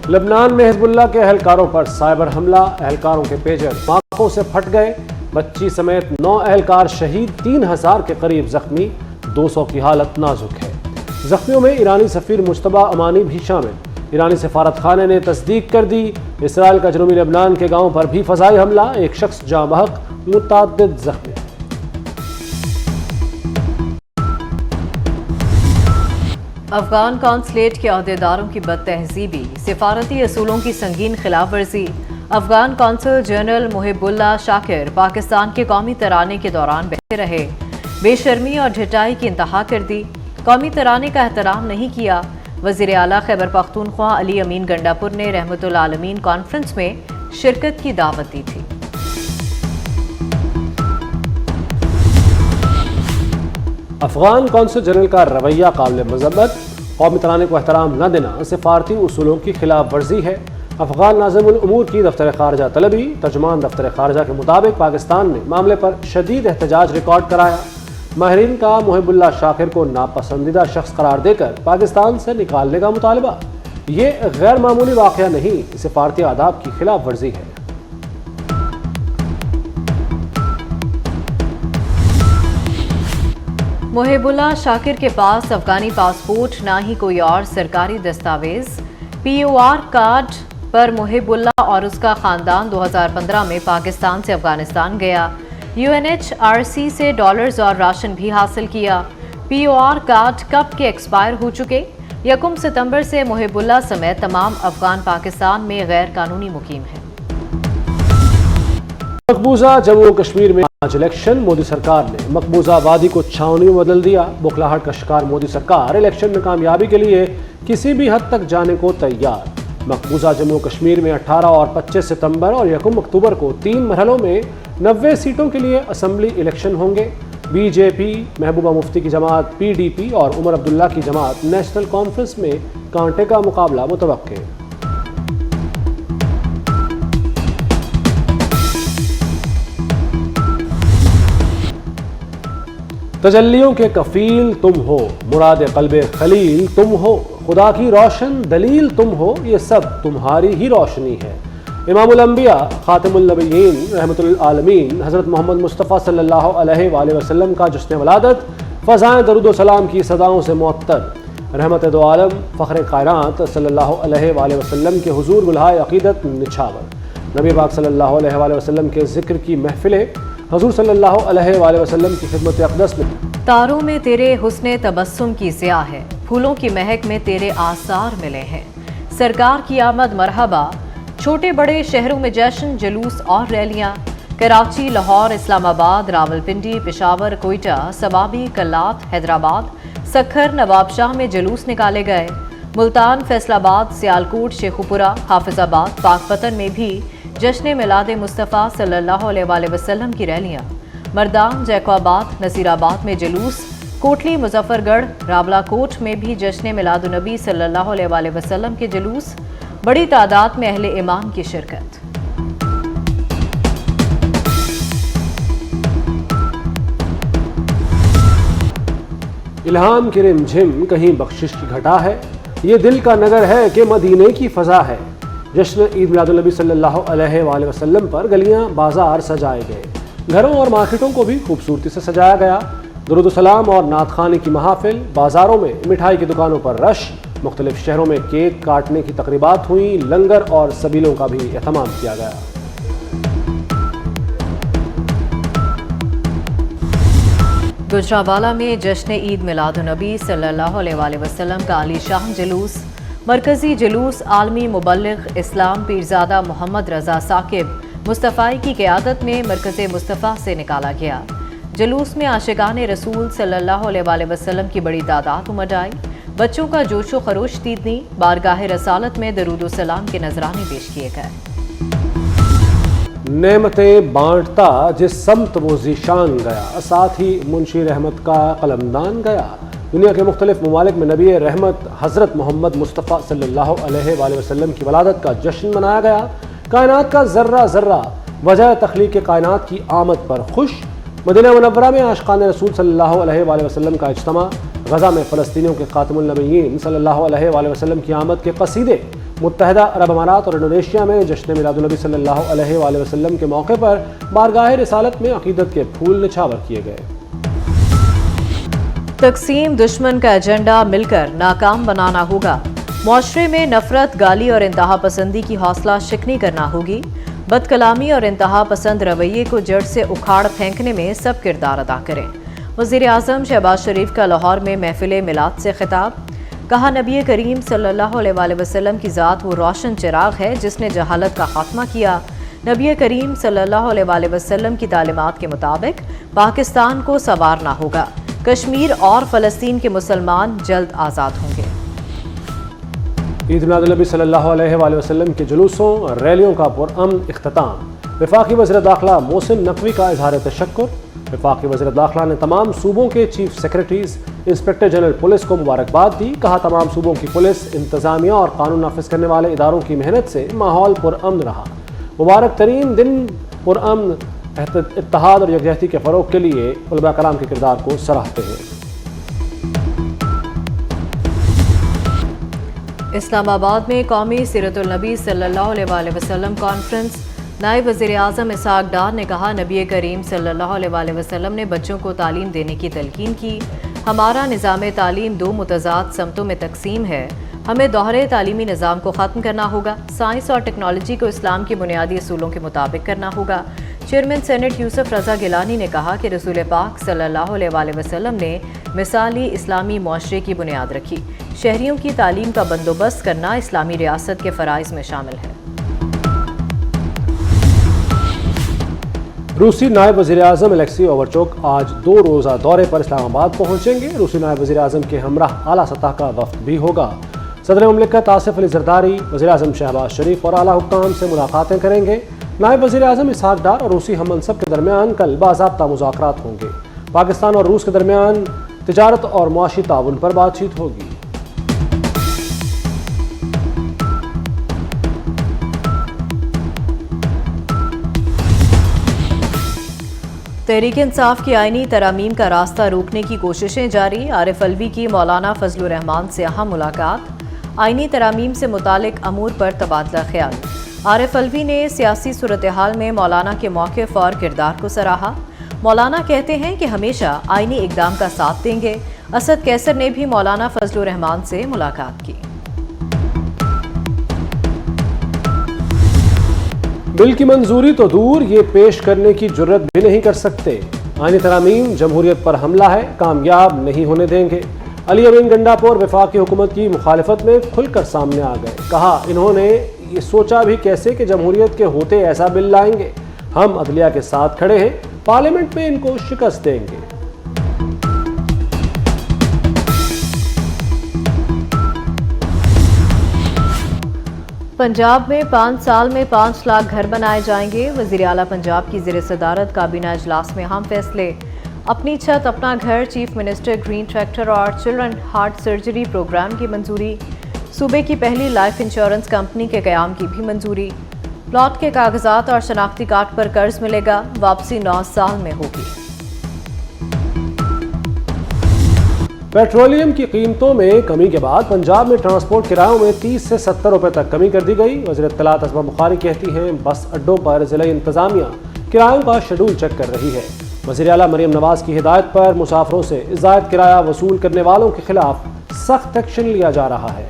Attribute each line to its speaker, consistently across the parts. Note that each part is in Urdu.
Speaker 1: لبنان میں حزب اللہ کے اہلکاروں پر سائبر حملہ، اہلکاروں کے پیجر آنکھوں سے پھٹ گئے، بچی سمیت 9 اہلکار شہید، 3000 کے قریب زخمی، 200 کی حالت نازک ہے۔ زخمیوں میں ایرانی سفیر مجتبی امانی بھی شامل۔ ایرانی سفارت خانے نے تصدیق کر دی، اسرائیل کا جنوبی لبنان کے گاؤں پر بھی فضائی حملہ، 1 شخص جاں بحق، متعدد زخمی۔
Speaker 2: افغان قونصلیٹ کے عہدیداروں کی بد تہذیبی، سفارتی اصولوں کی سنگین خلاف ورزی۔ افغان قونصل جنرل محب اللہ شاکر پاکستان کے قومی ترانے کے دوران بیٹھے رہے، بے شرمی اور ڈھٹائی کی انتہا کر دی، قومی ترانے کا احترام نہیں کیا۔ وزیر اعلیٰ خیبر پختونخوا علی امین گنڈاپور نے رحمت العالمین کانفرنس میں شرکت کی دعوت دی تھی۔
Speaker 1: افغان قونصل جنرل کا رویہ قابل مذمت، قومی ترانے کو احترام نہ دینا سفارتی اصولوں کی خلاف ورزی ہے۔ افغان ناظم الامور کی دفتر خارجہ طلبی، ترجمان دفتر خارجہ کے مطابق پاکستان نے معاملے پر شدید احتجاج ریکارڈ کرایا۔ ماہرین کا محب اللہ شاکر کو ناپسندیدہ شخص قرار دے کر پاکستان سے نکالنے کا مطالبہ، یہ غیر معمولی واقعہ نہیں، سفارتی آداب کی خلاف ورزی ہے۔
Speaker 2: محب اللہ شاکر کے پاس افغانی پاسپورٹ نہ ہی کوئی اور سرکاری دستاویز۔ POR کارڈ پر محب اللہ اور اس کا خاندان 2015 میں پاکستان سے افغانستان گیا، UNHRC سے ڈالرز اور راشن بھی حاصل کیا۔ POR کارڈ کب کے ایکسپائر ہو چکے۔ 1 ستمبر سے محب اللہ سمیت تمام افغان پاکستان میں غیر قانونی مقیم ہیں۔
Speaker 1: مقبوضہ جموں و کشمیر میں آج الیکشن، مودی سرکار نے مقبوضہ وادی کو چھاؤنی میں بدل دیا۔ بخلاہٹ کا شکار مودی سرکار الیکشن میں کامیابی کے لیے کسی بھی حد تک جانے کو تیار۔ مقبوضہ جموں و کشمیر میں 18 اور 25 ستمبر اور 1 اکتوبر کو 3 مرحلوں میں 90 سیٹوں کے لیے اسمبلی الیکشن ہوں گے۔ BJP، محبوبہ مفتی کی جماعت PDP اور عمر عبداللہ کی جماعت نیشنل کانفرنس میں کانٹے کا مقابلہ متوقع۔ تجلیوں کے کفیل تم ہو، مراد قلب خلیل تم ہو، خدا کی روشن دلیل تم ہو، یہ سب تمہاری ہی روشنی ہے۔ امام الانبیاء خاتم النبیین رحمت العالمین حضرت محمد مصطفیٰ صلی اللہ علیہ وآلہ وسلم کا جشن ولادت فضائیں درود و سلام کی صداؤں سے معطر۔ رحمت دو عالم فخر کائنات صلی اللہ علیہ وآلہ وسلم کے حضور بلہائے عقیدت نچھاور۔ نبی پاک صلی اللہ علیہ وآلہ وسلم کے ذکر کی محفلیں حضور صلی اللہ علیہ وآلہ وسلم کی خدمت اقدس میں۔
Speaker 2: تاروں میں تیرے حسن تبسم کی ضیاء ہے، پھولوں کی مہک میں تیرے آثار ملے ہیں، سرکار کی آمد مرحبا۔ چھوٹے بڑے شہروں میں جشن، جلوس اور ریلیاں، کراچی، لاہور، اسلام آباد، راولپنڈی، پشاور، کوئٹہ، سوابی، کلات، حیدرآباد، سکھر، نواب شاہ میں جلوس نکالے گئے۔ ملتان، فیصل آباد، سیالکوٹ، شیخوپورہ، حافظ آباد، پاک پتن میں بھی جشن میلاد مصطفیٰ صلی اللہ علیہ وآلہ وسلم کی ریلیاں۔ مردان، جیکو آباد، نصیر آباد میں جلوس، کوٹلی، مظفر گڑھ، راولا کوٹ میں بھی جشن میلاد النبی صلی اللہ علیہ وآلہ وسلم کے جلوس، بڑی تعداد میں اہل ایمان کی شرکت۔
Speaker 1: الہام کی رم جھم کہیں بخشش کی گھٹا ہے، یہ دل کا نگر ہے کہ مدینے کی فضا ہے۔ جشن عید میلاد النبی صلی اللہ علیہ وآلہ وسلم پر گلیاں بازار سجائے گئے، گھروں اور مارکیٹوں کو بھی خوبصورتی سے سجایا گیا۔ درود و سلام اور نعت خوانی کی محافل، بازاروں میں مٹھائی کی دکانوں پر رش، مختلف شہروں میں کیک کاٹنے کی تقریبات ہوئیں، لنگر اور سبیلوں کا بھی اہتمام کیا گیا۔
Speaker 2: گجرانوالہ میں جشن عید میلاد النبی صلی اللہ علیہ وآلہ وسلم کا عالی شان جلوس، مرکزی جلوس عالمی مبلغ اسلام پیرزادہ محمد رضا ثاقب مصطفی کی قیادت میں مرکز مصطفیٰ سے نکالا گیا۔ جلوس میں عاشقان رسول صلی اللہ علیہ وآلہ وسلم کی بڑی تعداد امڈ آئی، بچوں کا جوش و خروش دیدنی، بارگاہ رسالت میں درود و سلام کے نذرانے پیش کیے گئے۔
Speaker 1: نعمتیں بانٹتا جس سمت وہ ذیشان گیا، ساتھ ہی منشی رحمت کا قلمدان گیا۔ دنیا کے مختلف ممالک میں نبی رحمت حضرت محمد مصطفیٰ صلی اللہ علیہ وآلہ وسلم کی ولادت کا جشن منایا گیا۔ کائنات کا ذرہ ذرہ وجہ تخلیق کائنات کی آمد پر خوش۔ مدینہ منورہ میں عاشقان رسول صلی اللہ علیہ وآلہ وسلم کا اجتماع۔ غزہ میں فلسطینیوں کے خاتم النبیین صلی اللہ علیہ وآلہ وسلم کی آمد کے قصیدے متحدہ عرب امارات اور انڈونیشیا میں جشن میلاد النبی صلی اللہ علیہ وآلہ وسلم کے موقع پر بارگاہ رسالت میں عقیدت کے پھول نچھاور کیے گئے۔
Speaker 2: تقسیم دشمن کا ایجنڈا مل کر ناکام بنانا ہوگا۔ معاشرے میں نفرت، گالی اور انتہا پسندی کی حوصلہ شکنی کرنا ہوگی۔ بد کلامی اور انتہا پسند رویے کو جڑ سے اکھاڑ پھینکنے میں سب کردار ادا کریں۔ وزیر اعظم شہباز شریف کا لاہور میں محفل میلاد سے خطاب۔ کہا نبی کریم صلی اللہ علیہ وآلہ وسلم کی ذات وہ روشن چراغ ہے جس نے جہالت کا خاتمہ کیا۔ نبی کریم صلی اللہ علیہ وآلہ وسلم کی تعلیمات کے مطابق پاکستان کو سنوارنا ہوگا۔ کشمیر اور فلسطین کے مسلمان جلد آزاد ہوں گے۔
Speaker 1: عید میلاد النبی صلی اللہ علیہ وآلہ وسلم کے جلوسوں اور ریلیوں کا پرامن اختتام۔ وفاقی وزیر داخلہ محسن نقوی کا اظہار تشکر۔ وفاقی وزیر داخلہ نے تمام صوبوں کے chief secretaries, inspector general police کو مبارکباد دی۔ کہا تمام صوبوں کی پولیس، انتظامیہ اور قانون نافذ کرنے والے اداروں کی محنت سے ماحول پرامن رہا۔ مبارک ترین دن پرامن اتحاد اور یکجہتی کے فروغ کے لیے علماء کرام کے کردار کو سراہتے ہیں۔
Speaker 2: اسلام آباد میں قومی سیرت النبی صلی اللہ علیہ وآلہ وسلم کانفرنس۔ نائب وزیر اعظم اسحاق ڈار نے کہا نبی کریم صلی اللہ علیہ وآلہ وسلم نے بچوں کو تعلیم دینے کی تلقین کی۔ ہمارا نظام تعلیم دو متضاد سمتوں میں تقسیم ہے۔ ہمیں دوہرے تعلیمی نظام کو ختم کرنا ہوگا۔ سائنس اور ٹیکنالوجی کو اسلام کے بنیادی اصولوں کے مطابق کرنا ہوگا۔ چیئرمین سینٹ یوسف رضا گیلانی نے کہا کہ رسول پاک صلی اللہ علیہ وآلہ وسلم نے مثالی اسلامی معاشرے کی بنیاد رکھی۔ شہریوں کی تعلیم کا بندوبست کرنا اسلامی ریاست کے فرائض میں شامل ہے۔
Speaker 1: روسی نائب وزیر اعظم الیکسی اوورچوک آج 2 روزہ دورے پر اسلام آباد پہنچیں گے۔ روسی نائب وزیر اعظم کے ہمراہ اعلیٰ سطح کا وفد بھی ہوگا۔ صدر مملکت آصف علی زرداری وزیر اعظم شہباز شریف اور اعلیٰ حکام سے ملاقاتیں کریں گے۔ نائب وزیر اعظم اسحاق ڈار اور روسی ہم منصب کے درمیان کل باضابطہ مذاکرات ہوں گے۔ پاکستان اور روس کے درمیان تجارت اور معاشی تعاون پر بات چیت ہوگی۔
Speaker 2: تحریک انصاف کی آئینی ترامیم کا راستہ روکنے کی کوششیں جاری۔ عارف الوی کی مولانا فضل الرحمان سے اہم ملاقات۔ آئینی ترامیم سے متعلق امور پر تبادلہ خیال۔ عارف الوی نے سیاسی صورتحال میں مولانا کے موقف اور کردار کو سراہا۔ مولانا کہتے ہیں کہ ہمیشہ آئینی اقدام کا ساتھ دیں گے۔ اسد کیسر نے بھی مولانا فضل الرحمان سے ملاقات کی۔
Speaker 1: بل کی منظوری تو دور، یہ پیش کرنے کی جرت بھی نہیں کر سکتے۔ آئینی ترامیم جمہوریت پر حملہ ہے، کامیاب نہیں ہونے دیں گے۔ علی امین گنڈاپور وفاقی حکومت کی مخالفت میں کھل کر سامنے آ گئے۔ کہا انہوں نے یہ سوچا بھی کیسے کہ جمہوریت کے ہوتے ایسا بل لائیں گے۔ ہم عدلیہ کے ساتھ کھڑے ہیں، پارلیمنٹ میں ان کو شکست دیں گے۔
Speaker 2: پنجاب میں 5 سال میں 5 لاکھ گھر بنائے جائیں گے۔ وزیر اعلیٰ پنجاب کی زیر صدارت کابینہ اجلاس میں اہم فیصلے۔ اپنی چھت اپنا گھر، چیف منسٹر گرین ٹریکٹر اور چلڈرن ہارٹ سرجری پروگرام کی منظوری۔ صوبے کی پہلی لائف انشورنس کمپنی کے قیام کی بھی منظوری۔ پلاٹ کے کاغذات اور شناختی کارڈ پر قرض ملے گا، واپسی 9 سال میں ہوگی۔
Speaker 1: پیٹرولیم کی قیمتوں میں کمی کے بعد پنجاب میں ٹرانسپورٹ کرایوں میں 30 سے 70 روپے تک کمی کر دی گئی۔ وزیر اطلاعات اسما بخاری کہتی ہیں بس اڈوں پر ضلعی انتظامیہ کرایوں کا شیڈول چیک کر رہی ہے۔ وزیر اعلیٰ مریم نواز کی ہدایت پر مسافروں سے زائد کرایہ وصول کرنے والوں کے خلاف سخت ایکشن لیا جا رہا ہے۔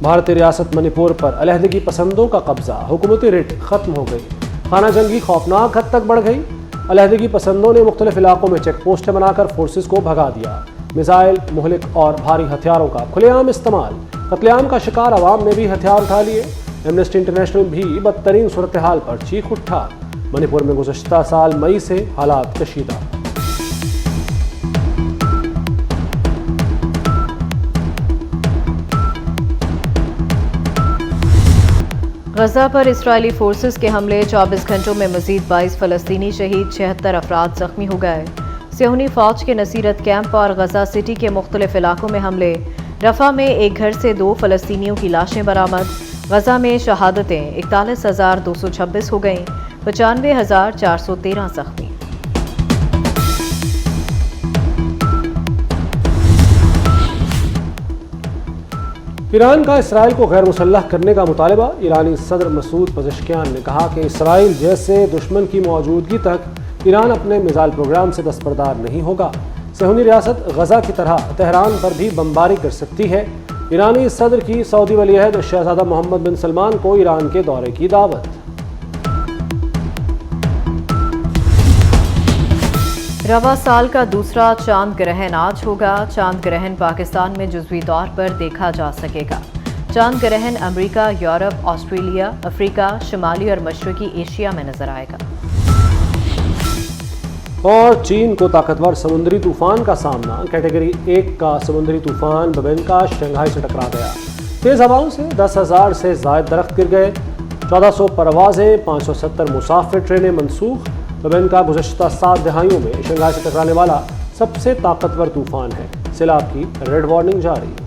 Speaker 1: بھارتی ریاست منی پور پر علیحدگی پسندوں کا قبضہ، حکومتی ریٹ ختم ہو گئی۔ خانہ جنگی خوفناک حد تک بڑھ گئی۔ علیحدگی پسندوں نے مختلف علاقوں میں چیک پوسٹیں بنا کر فورسز کو بھگا دیا۔ میزائل، مہلک اور بھاری ہتھیاروں کا کھلے عام استعمال۔ قتل عام کا شکار عوام نے بھی ہتھیار اٹھا لیے۔ ایمنسٹی انٹرنیشنل بھی بدترین صورتحال پر چیخ اٹھا۔ منی پور میں گزشتہ سال مئی سے حالات کشیدہ۔
Speaker 2: غزہ پر اسرائیلی فورسز کے حملے، 24 گھنٹوں میں مزید 22 فلسطینی شہید، 76 افراد زخمی ہو گئے۔ صہیونی فوج کے نصیرت کیمپ اور غزہ سٹی کے مختلف علاقوں میں حملے۔ رفح میں ایک گھر سے 2 فلسطینیوں کی لاشیں برآمد۔ غزہ میں شہادتیں 41,226 ہو گئیں، 95,413 زخمی۔
Speaker 1: ایران کا اسرائیل کو غیر مسلح کرنے کا مطالبہ۔ ایرانی صدر مسعود پزشکیان نے کہا کہ اسرائیل جیسے دشمن کی موجودگی تک ایران اپنے میزائل پروگرام سے دستبردار نہیں ہوگا۔ صہیونی ریاست غزہ کی طرح تہران پر بھی بمباری کر سکتی ہے۔ ایرانی صدر کی سعودی ولی عہد شہزادہ محمد بن سلمان کو ایران کے دورے کی دعوت۔
Speaker 2: رواں سال کا دوسرا چاند گرہن آج ہوگا۔ چاند گرہن پاکستان میں جزوی طور پر دیکھا جا سکے گا۔ چاند گرہن امریکہ، یورپ، آسٹریلیا، افریقہ، شمالی اور مشرقی ایشیا میں نظر آئے گا۔
Speaker 1: اور چین کو طاقتور سمندری طوفان کا سامنا۔ کیٹیگری 1 کا سمندری طوفان ببینکا شنگھائی سے ٹکرا گیا۔ تیز ہواؤں سے 10,000 سے زائد درخت گر گئے۔ 1400 پروازیں، 570 مسافر ٹرینیں منسوخ۔ ببینکا گزشتہ 7 دہائیوں میں شنگھائی سے ٹکرانے والا سب سے طاقتور طوفان ہے۔ سیلاب کی ریڈ وارننگ جاری۔